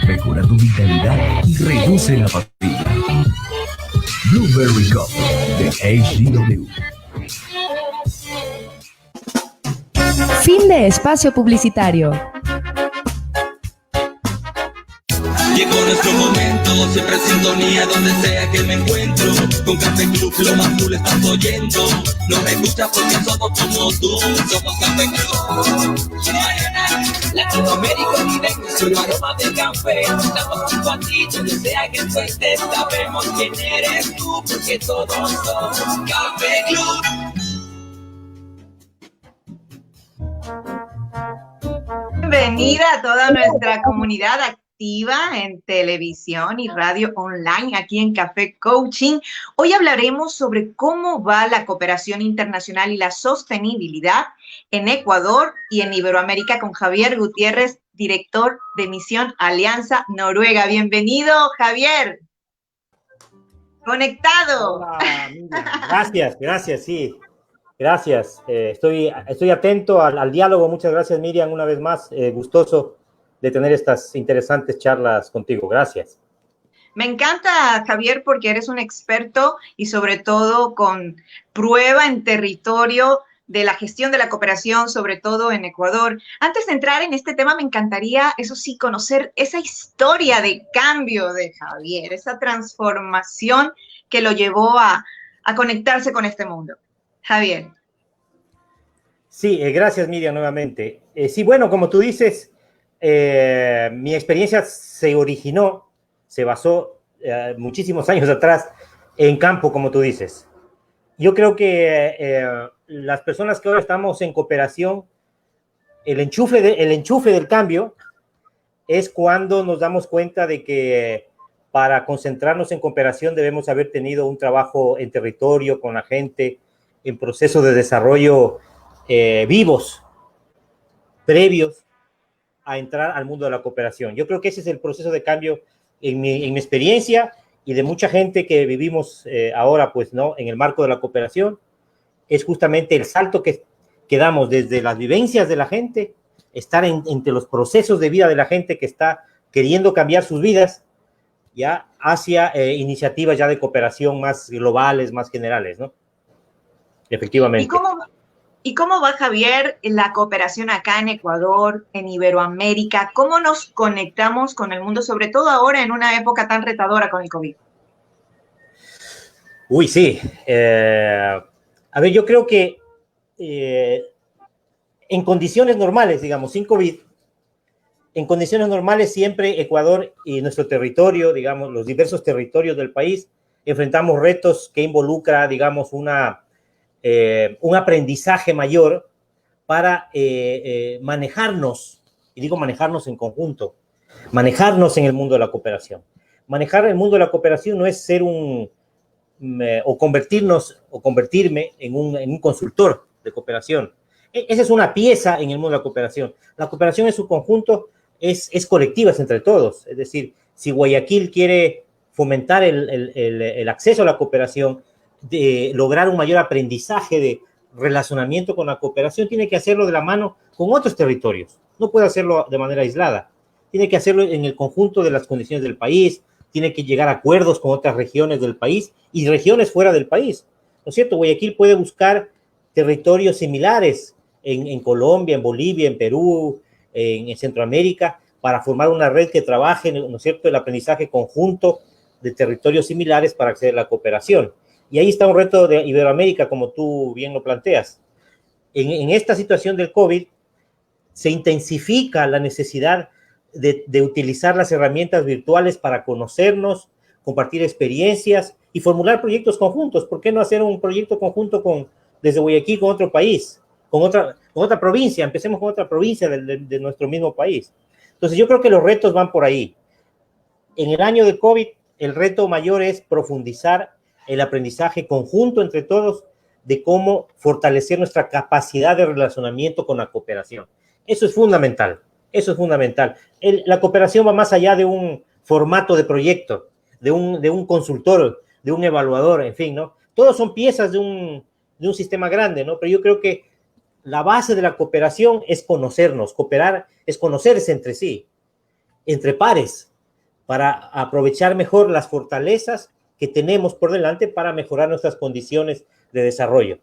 Mejora tu vitalidad y reduce la fatiga. Blueberry Coffee de HDW. Fin de espacio publicitario. Llegó nuestro momento, siempre en sintonía donde sea que me encuentro. Con Café Club lo más cool estás oyendo. No me escuchas porque somos como tú, somos Café Club. Latinoamérica vive solo aroma de café. Estamos junto a ti, donde sea que estés. Sabemos quién eres tú, porque todos somos Café Club. Bienvenida a toda nuestra comunidad activa en televisión y radio online aquí en Café Coaching. Hoy hablaremos sobre cómo va la cooperación internacional y la sostenibilidad en Ecuador y en Iberoamérica con Javier Gutiérrez, director de Misión Alianza Noruega. Bienvenido, Javier. Conectado. Hola, gracias, sí. Gracias. Estoy atento al diálogo. Muchas gracias, Miriam, una vez más. Gustoso de tener estas interesantes charlas contigo. Gracias. Me encanta, Javier, porque eres un experto y sobre todo con prueba en territorio de la gestión de la cooperación, sobre todo en Ecuador. Antes de entrar en este tema, me encantaría, eso sí, conocer esa historia de cambio de Javier, esa transformación que lo llevó a conectarse con este mundo. Javier. Sí, gracias, Miriam, nuevamente. Sí, bueno, como tú dices, mi experiencia se basó muchísimos años atrás en campo, como tú dices. Yo creo que las personas que ahora estamos en cooperación, el enchufe del cambio es cuando nos damos cuenta de que para concentrarnos en cooperación debemos haber tenido un trabajo en territorio con la gente, en procesos de desarrollo vivos, previos a entrar al mundo de la cooperación. Yo creo que ese es el proceso de cambio en mi experiencia y de mucha gente que vivimos ahora, pues, ¿no? En el marco de la cooperación, es justamente el salto que damos desde las vivencias de la gente, estar entre los procesos de vida de la gente que está queriendo cambiar sus vidas, ya hacia iniciativas ya de cooperación más globales, más generales, ¿no? Efectivamente. ¿Y cómo va, Javier, la cooperación acá en Ecuador, en Iberoamérica? ¿Cómo nos conectamos con el mundo, sobre todo ahora en una época tan retadora con el COVID? Uy, sí. A ver, yo creo que en condiciones normales, digamos, sin COVID, en condiciones normales siempre Ecuador y nuestro territorio, digamos, los diversos territorios del país, enfrentamos retos que involucra, digamos, un aprendizaje mayor para manejarnos, y digo manejarnos en conjunto, manejarnos en el mundo de la cooperación. Manejar el mundo de la cooperación no es ser o convertirme en un consultor de cooperación. Esa es una pieza en el mundo de la cooperación. La cooperación en su conjunto es colectiva, es entre todos. Es decir, si Guayaquil quiere fomentar el acceso a la cooperación, de lograr un mayor aprendizaje de relacionamiento con la cooperación, tiene que hacerlo de la mano con otros territorios. No puede hacerlo de manera aislada. Tiene que hacerlo en el conjunto de las condiciones del país, tiene que llegar a acuerdos con otras regiones del país y regiones fuera del país. ¿No es cierto? Guayaquil puede buscar territorios similares en Colombia, en Bolivia, en Perú, en Centroamérica, para formar una red que trabaje, ¿no es cierto?, el aprendizaje conjunto de territorios similares para acceder a la cooperación. Y ahí está un reto de Iberoamérica, como tú bien lo planteas. En esta situación del COVID, se intensifica la necesidad de utilizar las herramientas virtuales para conocernos, compartir experiencias y formular proyectos conjuntos. ¿Por qué no hacer un proyecto conjunto desde Guayaquil con otro país, con otra provincia? Empecemos con otra provincia de nuestro mismo país. Entonces, yo creo que los retos van por ahí. En el año de COVID, el reto mayor es profundizar el aprendizaje conjunto entre todos de cómo fortalecer nuestra capacidad de relacionamiento con la cooperación. Eso es fundamental, eso es fundamental. La cooperación va más allá de un formato de proyecto, de un consultor, de un evaluador, en fin, ¿no? Todos son piezas de un sistema grande, ¿no? Pero yo creo que la base de la cooperación es conocernos, cooperar es conocerse entre sí, entre pares, para aprovechar mejor las fortalezas que tenemos por delante para mejorar nuestras condiciones de desarrollo.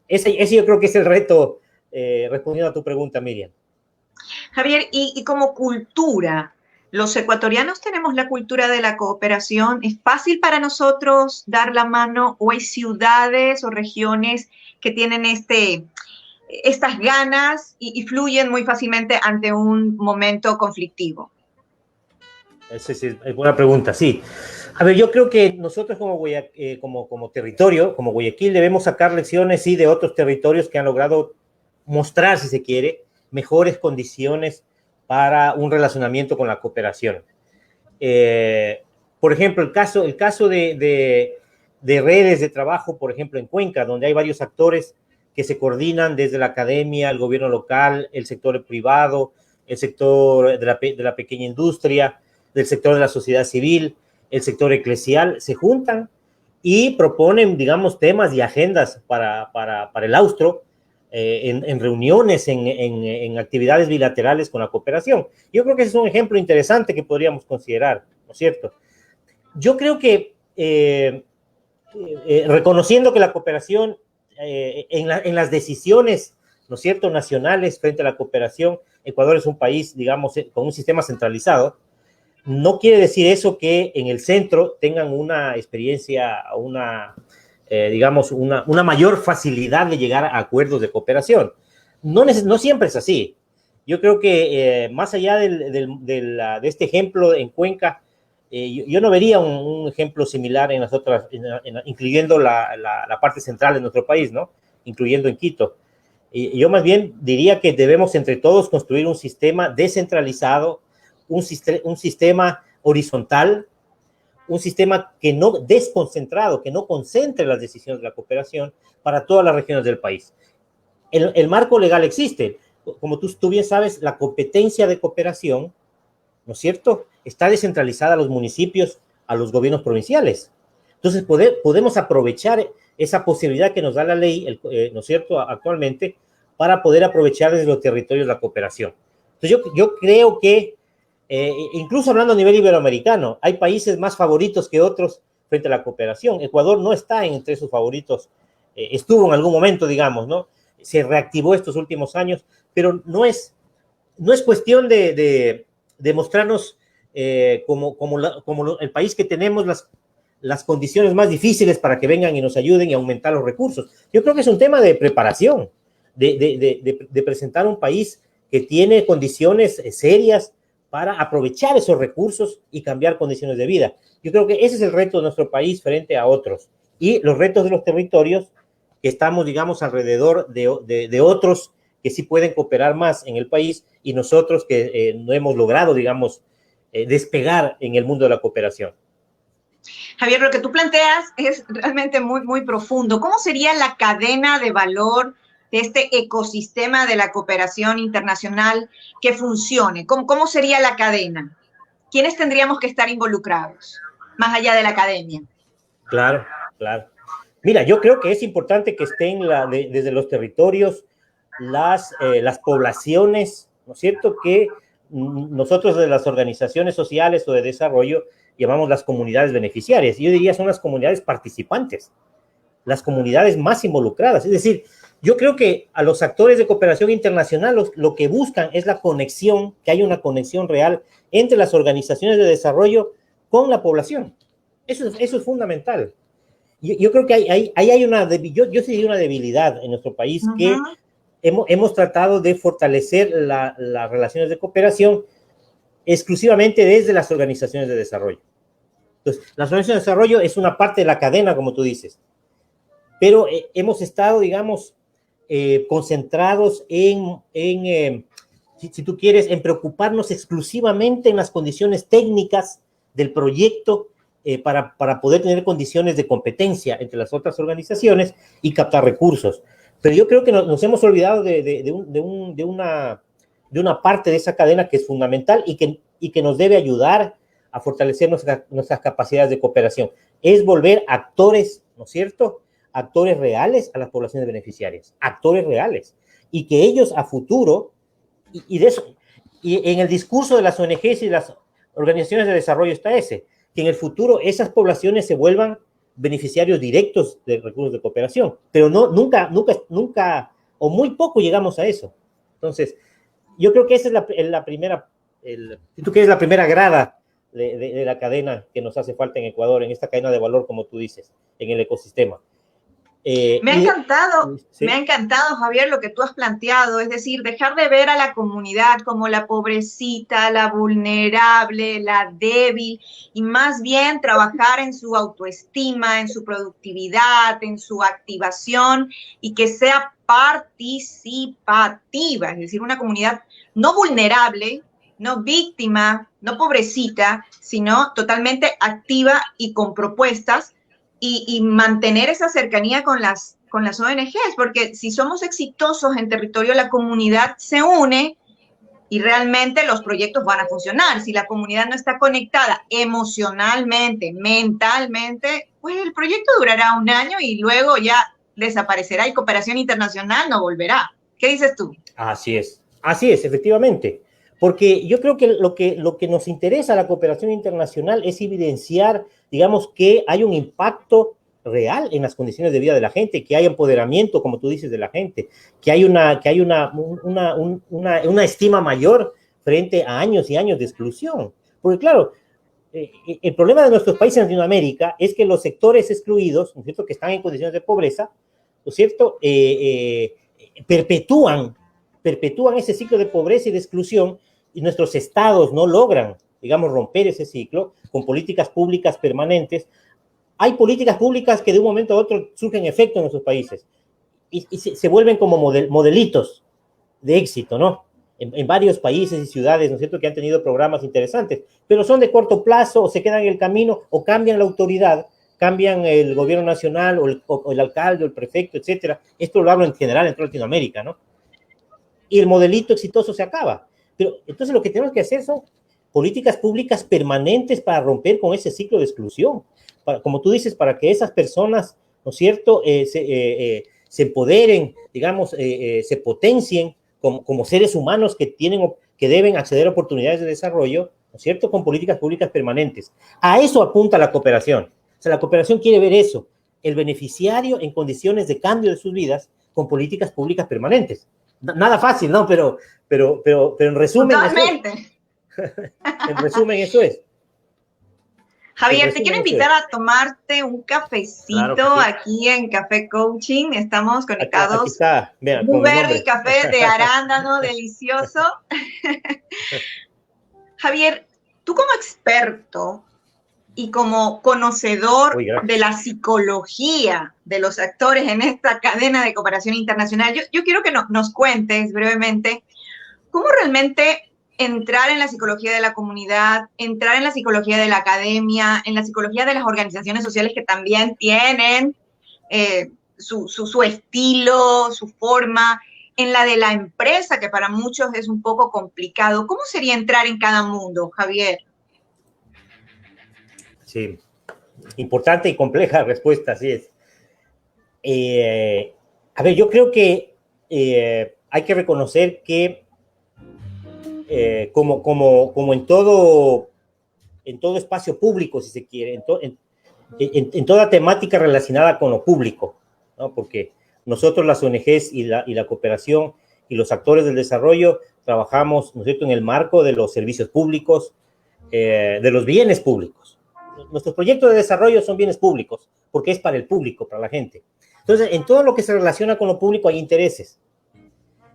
Ese yo creo que es el reto, respondiendo a tu pregunta, Miriam. Javier, y como cultura, los ecuatorianos tenemos la cultura de la cooperación. ¿Es fácil para nosotros dar la mano o hay ciudades o regiones que tienen estas ganas y fluyen muy fácilmente ante un momento conflictivo? Esa es buena pregunta, sí. A ver, yo creo que nosotros como territorio, como Guayaquil, debemos sacar lecciones, sí, de otros territorios que han logrado mostrar, si se quiere, mejores condiciones para un relacionamiento con la cooperación. Por ejemplo, el caso de redes de trabajo, por ejemplo, en Cuenca, donde hay varios actores que se coordinan desde la academia, el gobierno local, el sector privado, el sector de la pequeña industria, del sector de la sociedad civil, el sector eclesial, se juntan y proponen, digamos, temas y agendas para el austro, en reuniones, en actividades bilaterales con la cooperación. Yo creo que ese es un ejemplo interesante que podríamos considerar, ¿no es cierto? Yo creo que reconociendo que la cooperación en las decisiones, ¿no es cierto?, nacionales frente a la cooperación, Ecuador es un país, digamos, con un sistema centralizado. No quiere decir eso que en el centro tengan una experiencia, digamos, una mayor facilidad de llegar a acuerdos de cooperación. No siempre es así. Yo creo que más allá de este ejemplo en Cuenca, yo no vería un ejemplo similar en las otras, incluyendo la parte central de nuestro país, ¿no? Incluyendo en Quito. Yo más bien diría que debemos entre todos construir un sistema descentralizado, un sistema horizontal, un sistema que no desconcentrado, que no concentre las decisiones de la cooperación para todas las regiones del país. El marco legal existe. Como tú bien sabes, la competencia de cooperación, ¿no es cierto?, está descentralizada a los municipios, a los gobiernos provinciales. Entonces, podemos aprovechar esa posibilidad que nos da la ley, ¿no es cierto?, actualmente, para poder aprovechar desde los territorios la cooperación. Entonces, yo creo que incluso hablando a nivel iberoamericano, hay países más favoritos que otros frente a la cooperación. Ecuador no está entre sus favoritos, estuvo en algún momento, digamos, ¿no? Se reactivó estos últimos años, pero no es cuestión de mostrarnos como el país que tenemos las condiciones más difíciles para que vengan y nos ayuden y aumentar los recursos. Yo creo que es un tema de preparación, de presentar un país que tiene condiciones serias para aprovechar esos recursos y cambiar condiciones de vida. Yo creo que ese es el reto de nuestro país frente a otros. Y los retos de los territorios que estamos, digamos, alrededor de otros que sí pueden cooperar más en el país y nosotros que no hemos logrado, digamos, despegar en el mundo de la cooperación. Javier, lo que tú planteas es realmente muy, muy profundo. ¿Cómo sería la cadena de valor de este ecosistema de la cooperación internacional que funcione? ¿Cómo sería la cadena? ¿Quiénes tendríamos que estar involucrados, más allá de la academia? Claro. Mira, yo creo que es importante que estén desde los territorios las poblaciones, ¿no es cierto?, que nosotros de las organizaciones sociales o de desarrollo llamamos las comunidades beneficiarias. Yo diría son las comunidades participantes, las comunidades más involucradas. Es decir, yo creo que a los actores de cooperación internacional lo que buscan es la conexión, que haya una conexión real entre las organizaciones de desarrollo con la población. Eso es fundamental. Yo creo que ahí hay yo sí diría una debilidad en nuestro país, que hemos tratado de fortalecer las relaciones de cooperación exclusivamente desde las organizaciones de desarrollo. Entonces, las organizaciones de desarrollo es una parte de la cadena, como tú dices, pero hemos estado, digamos, concentrados si tú quieres, en preocuparnos exclusivamente en las condiciones técnicas del proyecto para poder tener condiciones de competencia entre las otras organizaciones y captar recursos. Pero yo creo que nos hemos olvidado de una parte de esa cadena que es fundamental y que nos debe ayudar a fortalecer nuestras capacidades de cooperación. Es volver actores, ¿no es cierto?, actores reales a las poblaciones beneficiarias, actores reales, y que ellos a futuro, y de eso, y en el discurso de las ONGs y las organizaciones de desarrollo está ese, que en el futuro esas poblaciones se vuelvan beneficiarios directos de recursos de cooperación, pero no, nunca, o muy poco llegamos a eso. Entonces, yo creo que esa es la primera, tú que es la primera grada de la cadena que nos hace falta en Ecuador, en esta cadena de valor, como tú dices, en el ecosistema. Me ¿sí? ha encantado, Javier, lo que tú has planteado, es decir, dejar de ver a la comunidad como la pobrecita, la vulnerable, la débil, y más bien trabajar en su autoestima, en su productividad, en su activación, y que sea participativa, es decir, una comunidad no vulnerable, no víctima, no pobrecita, sino totalmente activa y con propuestas, y mantener esa cercanía con las ONGs, porque si somos exitosos en territorio, la comunidad se une y realmente los proyectos van a funcionar. Si la comunidad no está conectada emocionalmente, mentalmente, pues el proyecto durará un año y luego ya desaparecerá y cooperación internacional no volverá. ¿Qué dices tú? Así es, efectivamente. Porque yo creo que lo que nos interesa a la cooperación internacional es evidenciar, digamos, que hay un impacto real en las condiciones de vida de la gente, que hay empoderamiento, como tú dices, de la gente, que hay una estima mayor frente a años y años de exclusión. Porque claro, el problema de nuestros países en Latinoamérica es que los sectores excluidos, ¿no es cierto?, que están en condiciones de pobreza, ¿no es cierto?, perpetúan ese ciclo de pobreza y de exclusión, y nuestros estados no logran, digamos, romper ese ciclo con políticas públicas permanentes. Hay políticas públicas que de un momento a otro surgen efecto en nuestros países y se vuelven como modelitos de éxito, ¿no? En varios países y ciudades, ¿no es cierto?, que han tenido programas interesantes, pero son de corto plazo, o se quedan en el camino, o cambian la autoridad, cambian el gobierno nacional, o el alcalde, o el prefecto, etcétera. Esto lo hablo en general en toda Latinoamérica, ¿no? Y el modelito exitoso se acaba. Pero entonces lo que tenemos que hacer son políticas públicas permanentes para romper con ese ciclo de exclusión. Como tú dices, para que esas personas, ¿no es cierto?, se empoderen, digamos, se potencien como seres humanos que deben acceder a oportunidades de desarrollo, ¿no es cierto?, con políticas públicas permanentes. A eso apunta la cooperación. O sea, la cooperación quiere ver eso, el beneficiario en condiciones de cambio de sus vidas con políticas públicas permanentes. Nada fácil, ¿no? Pero en resumen... Totalmente. En resumen, eso es. Javier, te quiero invitar a tomarte un cafecito, claro, aquí en Café Coaching. Estamos conectados. Aquí está. Mira, Blueberry café de arándano, delicioso. Javier, tú como experto y como conocedor de la psicología de los actores en esta cadena de cooperación internacional, yo quiero que nos cuentes brevemente cómo realmente entrar en la psicología de la comunidad, entrar en la psicología de la academia, en la psicología de las organizaciones sociales que también tienen su estilo, su forma, en la de la empresa, que para muchos es un poco complicado. ¿Cómo sería entrar en cada mundo, Javier? Sí, importante y compleja respuesta, así es. A ver, yo creo que hay que reconocer que como en todo espacio público, si se quiere, en toda temática relacionada con lo público, ¿no? Porque nosotros, las ONGs y la cooperación y los actores del desarrollo, trabajamos, ¿no es cierto?, en el marco de los servicios públicos, de los bienes públicos. Nuestros proyectos de desarrollo son bienes públicos, porque es para el público, para la gente. Entonces, en todo lo que se relaciona con lo público hay intereses.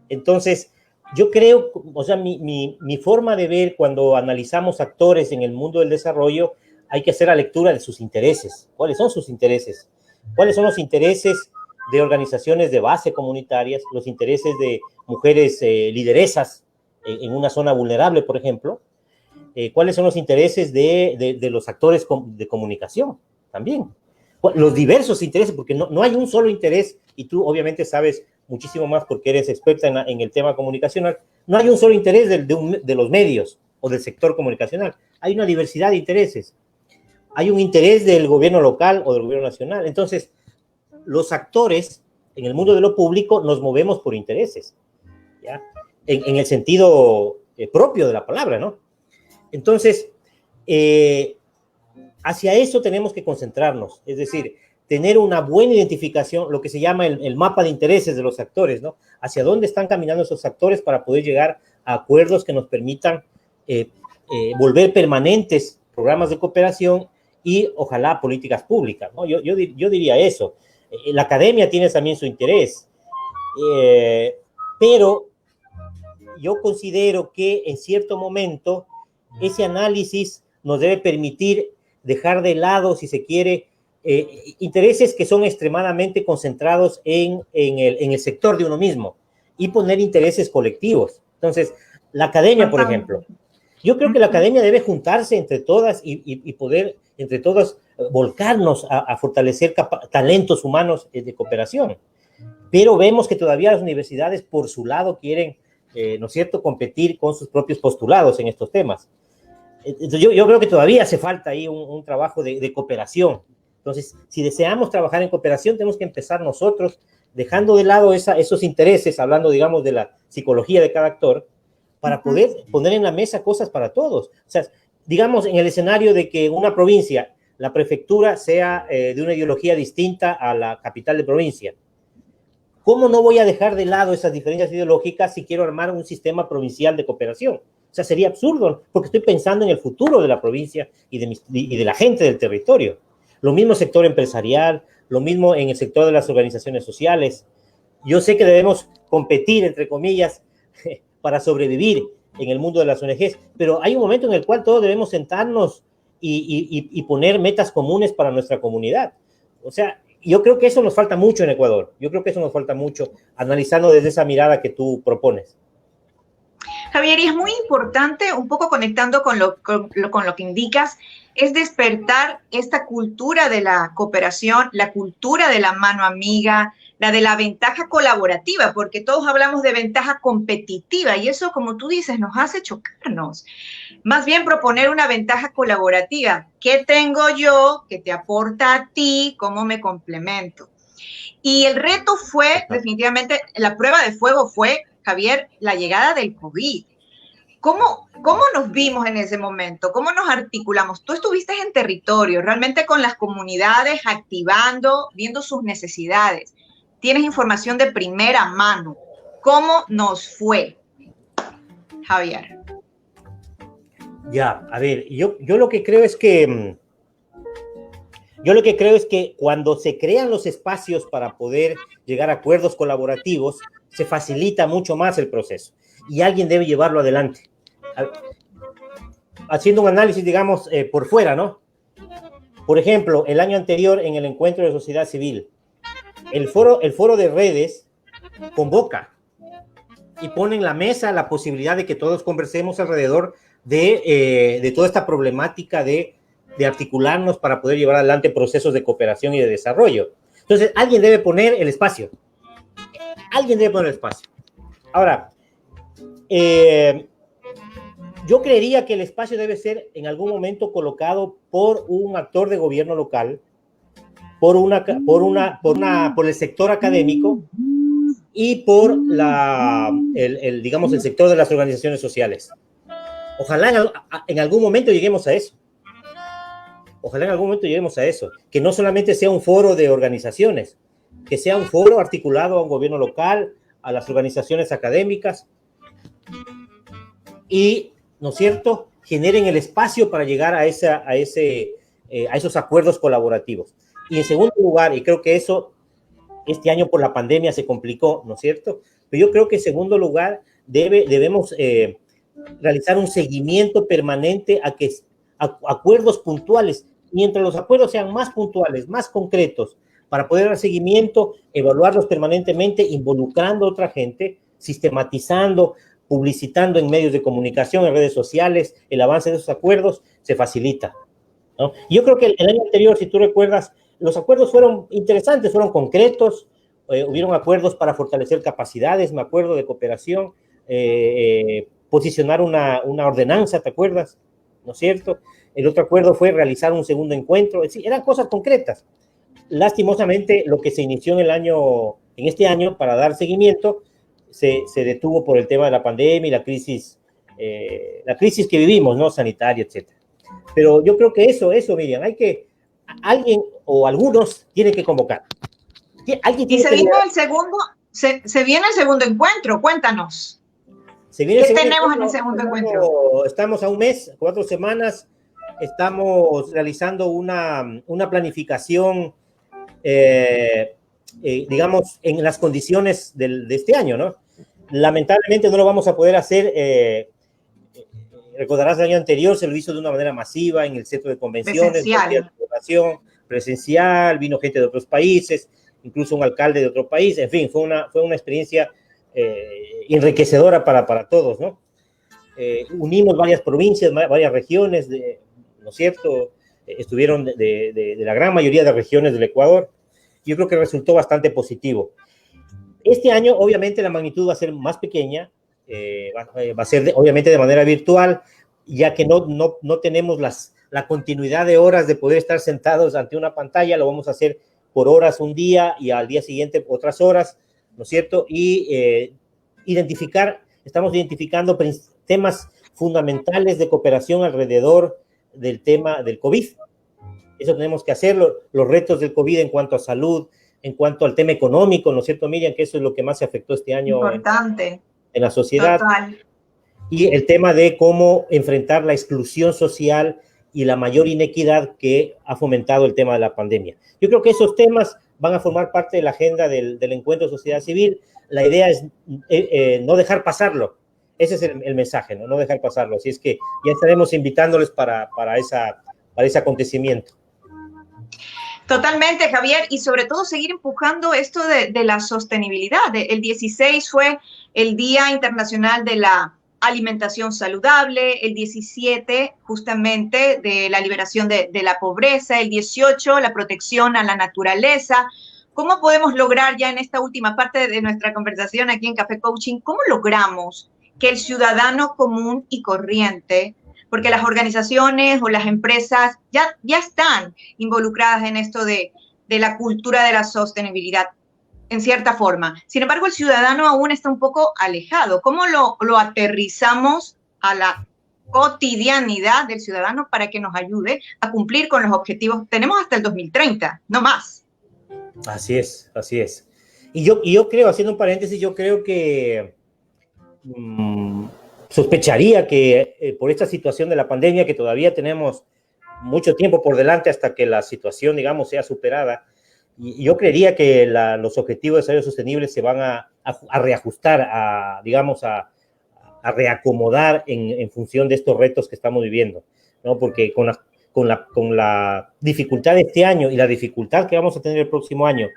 Entonces, yo creo, o sea, mi forma de ver cuando analizamos actores en el mundo del desarrollo, hay que hacer la lectura de sus intereses. ¿Cuáles son sus intereses? ¿Cuáles son los intereses de organizaciones de base comunitarias, los intereses de mujeres lideresas en una zona vulnerable, por ejemplo? ¿Cuáles son los intereses de los actores de comunicación también? Los diversos intereses, porque no hay un solo interés, y tú obviamente sabes muchísimo más porque eres experta en el tema comunicacional. No hay un solo interés de los medios o del sector comunicacional. Hay una diversidad de intereses. Hay un interés del gobierno local o del gobierno nacional. Entonces, los actores en el mundo de lo público nos movemos por intereses. en el sentido propio de la palabra, ¿no? Entonces, hacia eso tenemos que concentrarnos, es decir, tener una buena identificación, lo que se llama el mapa de intereses de los actores, ¿no? Hacia dónde están caminando esos actores para poder llegar a acuerdos que nos permitan volver permanentes programas de cooperación y ojalá políticas públicas, ¿no? Yo diría eso. La academia tiene también su interés, pero yo considero que en cierto momento ese análisis nos debe permitir dejar de lado, si se quiere, intereses que son extremadamente concentrados en el sector de uno mismo y poner intereses colectivos. Entonces, la academia, por ejemplo, yo creo que la academia debe juntarse entre todas y poder, entre todas, volcarnos a fortalecer talentos humanos de cooperación. Pero vemos que todavía las universidades, por su lado, quieren, ¿no es cierto?, competir con sus propios postulados en estos temas. Entonces, yo creo que todavía hace falta ahí un trabajo de cooperación. Entonces, si deseamos trabajar en cooperación, tenemos que empezar nosotros, dejando de lado esos intereses, hablando, digamos, de la psicología de cada actor, para poder poner en la mesa cosas para todos. O sea, digamos, en el escenario de que una provincia, la prefectura sea de una ideología distinta a la capital de provincia, ¿cómo no voy a dejar de lado esas diferencias ideológicas si quiero armar un sistema provincial de cooperación? O sea, sería absurdo, porque estoy pensando en el futuro de la provincia y de la gente del territorio. Lo mismo sector empresarial, lo mismo en el sector de las organizaciones sociales. Yo sé que debemos competir, entre comillas, para sobrevivir en el mundo de las ONGs, pero hay un momento en el cual todos debemos sentarnos y poner metas comunes para nuestra comunidad. O sea, yo creo que eso nos falta mucho en Ecuador. Yo creo que eso nos falta mucho, analizando desde esa mirada que tú propones. Javier, y es muy importante, un poco conectando con lo que indicas, es despertar esta cultura de la cooperación, la cultura de la mano amiga, la de la ventaja colaborativa, porque todos hablamos de ventaja competitiva y eso, como tú dices, nos hace chocarnos. Más bien proponer una ventaja colaborativa. ¿Qué tengo yo que te aporta a ti? ¿Cómo me complemento? Y el reto fue, definitivamente, la prueba de fuego fue, Javier, la llegada del COVID. ¿Cómo nos vimos en ese momento? ¿Cómo nos articulamos? Tú estuviste en territorio, realmente con las comunidades, activando, viendo sus necesidades. Tienes información de primera mano. ¿Cómo nos fue, Javier? Ya, a ver, yo lo que creo es que cuando se crean los espacios para poder llegar a acuerdos colaborativos, se facilita mucho más el proceso y alguien debe llevarlo adelante. Haciendo un análisis, digamos, por fuera, ¿no? Por ejemplo, el año anterior en el encuentro de sociedad civil, el foro de redes convoca y pone en la mesa la posibilidad de que todos conversemos alrededor de toda esta problemática de articularnos para poder llevar adelante procesos de cooperación y de desarrollo. Entonces, alguien debe poner el espacio. Alguien debe poner el espacio. Ahora, yo creería que el espacio debe ser en algún momento colocado por un actor de gobierno local, por el sector académico y por digamos, el sector de las organizaciones sociales. Ojalá en algún momento lleguemos a eso. Ojalá en algún momento lleguemos a eso. Que no solamente sea un foro de organizaciones, que sea un foro articulado a un gobierno local, a las organizaciones académicas y, ¿no es cierto?, generen el espacio para llegar a esos acuerdos colaborativos. Y en segundo lugar, y creo que eso este año por la pandemia se complicó, ¿no es cierto? Pero yo creo que en segundo lugar debemos realizar un seguimiento permanente a acuerdos puntuales. Mientras los acuerdos sean más puntuales, más concretos, para poder dar seguimiento, evaluarlos permanentemente, involucrando a otra gente, sistematizando, publicitando en medios de comunicación, en redes sociales, el avance de esos acuerdos se facilita, ¿no? Yo creo que el año anterior, si tú recuerdas, los acuerdos fueron interesantes, fueron concretos, hubieron acuerdos para fortalecer capacidades, me acuerdo, de cooperación, posicionar una ordenanza, ¿te acuerdas? ¿No es cierto? El otro acuerdo fue realizar un segundo encuentro, es decir, eran cosas concretas. Lastimosamente, lo que se inició en este año para dar seguimiento, se detuvo por el tema de la pandemia y la crisis que vivimos, ¿no? Sanitaria, etcétera. Pero yo creo que eso, Miriam, alguien o algunos tienen que convocar. Alguien Y tiene que se viene el segundo encuentro, cuéntanos. ¿Qué tenemos en el segundo encuentro? Estamos a un mes, 4 semanas, estamos realizando una planificación, digamos, en las condiciones de este año, ¿no? Lamentablemente no lo vamos a poder hacer, recordarás el año anterior, se lo hizo de una manera masiva en el centro de convenciones, presencial, vino gente de otros países, incluso un alcalde de otro país, en fin, fue una experiencia enriquecedora para todos, ¿no? Unimos varias provincias, varias regiones, ¿no es cierto? Estuvieron de la gran mayoría de regiones del Ecuador. Yo creo que resultó bastante positivo. Este año, obviamente, la magnitud va a ser más pequeña, va a ser obviamente de manera virtual, ya que no tenemos la continuidad de horas de poder estar sentados ante una pantalla, lo vamos a hacer por horas un día y al día siguiente otras horas, ¿no es cierto? Y estamos identificando temas fundamentales de cooperación alrededor del tema del COVID. Eso tenemos que hacerlo, los retos del COVID en cuanto a salud, en cuanto al tema económico, ¿no es cierto, Miriam? Que eso es lo que más se afectó este año en la sociedad. Total. Y el tema de cómo enfrentar la exclusión social y la mayor inequidad que ha fomentado el tema de la pandemia. Yo creo que esos temas van a formar parte de la agenda del encuentro de sociedad civil. La idea es no dejar pasarlo. Ese es el mensaje, ¿no? No dejar pasarlo. Así es que ya estaremos invitándoles para ese acontecimiento. Totalmente, Javier, y sobre todo seguir empujando esto de la sostenibilidad. El 16 fue el Día Internacional de la Alimentación Saludable, el 17 justamente de la liberación de la pobreza, el 18 la protección a la naturaleza. ¿Cómo podemos lograr ya en esta última parte de nuestra conversación aquí en Café Coaching, cómo logramos que el ciudadano común y corriente, porque las organizaciones o las empresas ya están involucradas en esto de la cultura de la sostenibilidad, en cierta forma. Sin embargo, el ciudadano aún está un poco alejado. ¿Cómo lo aterrizamos a la cotidianidad del ciudadano para que nos ayude a cumplir con los objetivos? Tenemos hasta el 2030, no más. Así es. Y yo creo, haciendo un paréntesis, yo creo que sospecharía que por esta situación de la pandemia, que todavía tenemos mucho tiempo por delante hasta que la situación, digamos, sea superada, y yo creería que los objetivos de desarrollo sostenible se van a reajustar, a reacomodar en función de estos retos que estamos viviendo, ¿no? Porque con la dificultad de este año y la dificultad que vamos a tener el próximo año,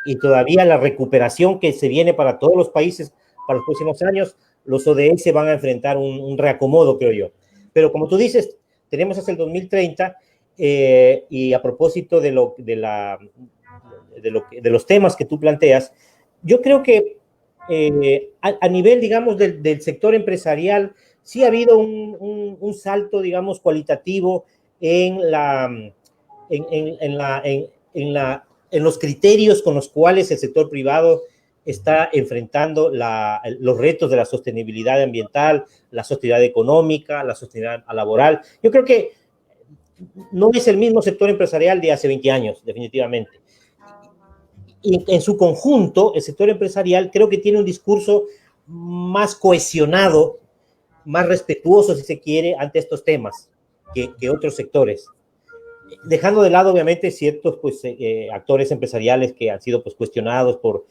y todavía la recuperación que se viene para todos los países para los próximos años, los ODS van a enfrentar un reacomodo, creo yo. Pero como tú dices, tenemos hasta el 2030, y a propósito de los temas que tú planteas, yo creo que a nivel, digamos, del sector empresarial, sí ha habido un salto, digamos, cualitativo en los criterios con los cuales el sector privado está enfrentando los retos de la sostenibilidad ambiental, la sostenibilidad económica, la sostenibilidad laboral. Yo creo que no es el mismo sector empresarial de hace 20 años, definitivamente. Y en su conjunto, el sector empresarial creo que tiene un discurso más cohesionado, más respetuoso, si se quiere, ante estos temas que otros sectores. Dejando de lado, obviamente, ciertos actores empresariales que han sido cuestionados por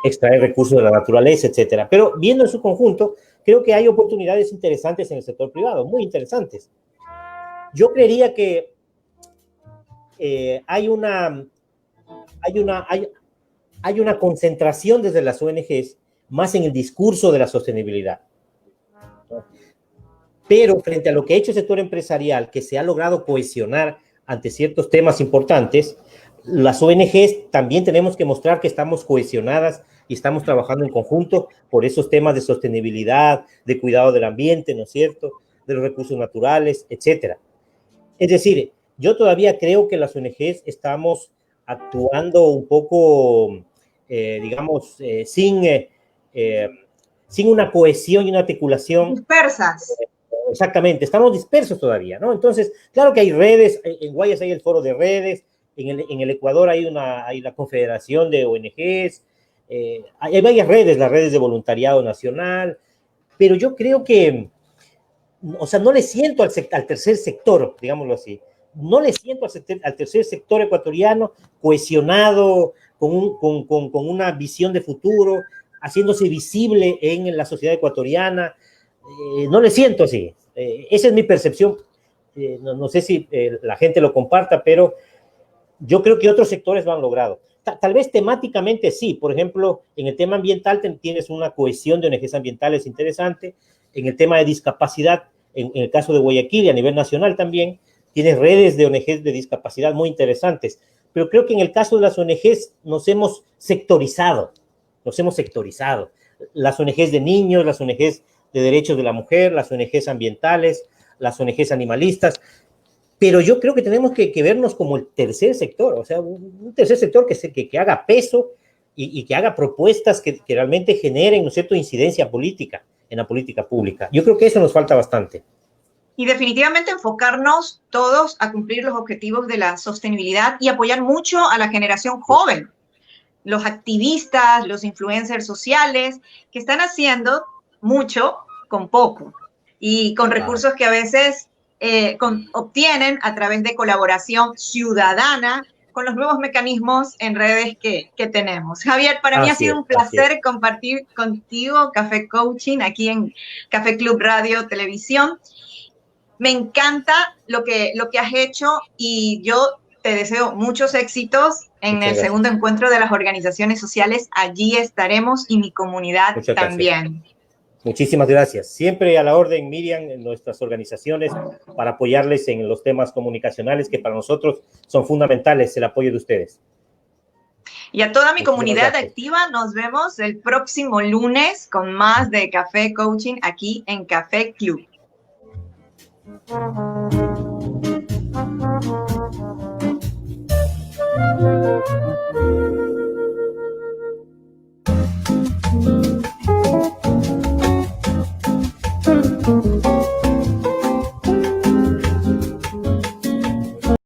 extraer recursos de la naturaleza, etcétera. Pero viendo en su conjunto, creo que hay oportunidades interesantes en el sector privado, muy interesantes. Yo creería que hay una concentración desde las ONGs más en el discurso de la sostenibilidad. Pero frente a lo que ha hecho el sector empresarial, que se ha logrado cohesionar ante ciertos temas importantes, las ONGs también tenemos que mostrar que estamos cohesionadas y estamos trabajando en conjunto por esos temas de sostenibilidad, de cuidado del ambiente, ¿no es cierto?, de los recursos naturales, etcétera. Es decir, yo todavía creo que las ONGs estamos actuando un poco, digamos, sin sin una cohesión y una articulación. Dispersas. Exactamente, estamos dispersos todavía, ¿no? Entonces, claro que hay redes, en Guayas hay el foro de redes, en el Ecuador hay la confederación de ONGs, hay varias redes, las redes de voluntariado nacional, pero yo creo que, o sea, no le siento al tercer sector, digámoslo así, no le siento al tercer sector ecuatoriano cohesionado, con una visión de futuro, haciéndose visible en la sociedad ecuatoriana. No le siento así. Esa es mi percepción. No sé si la gente lo comparta, pero yo creo que otros sectores lo han logrado. Tal vez temáticamente sí. Por ejemplo, en el tema ambiental tienes una cohesión de ONGs ambientales interesante. En el tema de discapacidad, en el caso de Guayaquil y a nivel nacional también, tienes redes de ONGs de discapacidad muy interesantes. Pero creo que en el caso de las ONGs nos hemos sectorizado. Las ONGs de niños, las ONGs de derechos de la mujer, las ONGs ambientales, las ONGs animalistas, pero yo creo que tenemos que vernos como el tercer sector, o sea, un tercer sector que haga peso y que haga propuestas que realmente generen, ¿no es cierto?, incidencia política en la política pública. Yo creo que eso nos falta bastante. Y definitivamente enfocarnos todos a cumplir los objetivos de la sostenibilidad y apoyar mucho a la generación joven, los activistas, los influencers sociales, que están haciendo mucho con poco y con recursos que a veces obtienen a través de colaboración ciudadana con los nuevos mecanismos en redes que tenemos. Javier, para mí ha sido un placer compartir contigo Café Coaching aquí en Café Club Radio Televisión. Me encanta lo que has hecho y yo te deseo muchos éxitos en el segundo encuentro de las organizaciones sociales. Allí estaremos y mi comunidad también. Muchísimas gracias. Siempre a la orden, Miriam, en nuestras organizaciones para apoyarles en los temas comunicacionales que para nosotros son fundamentales, el apoyo de ustedes. Y a toda mi comunidad activa, nos vemos el próximo lunes con más de Café Coaching aquí en Café Club.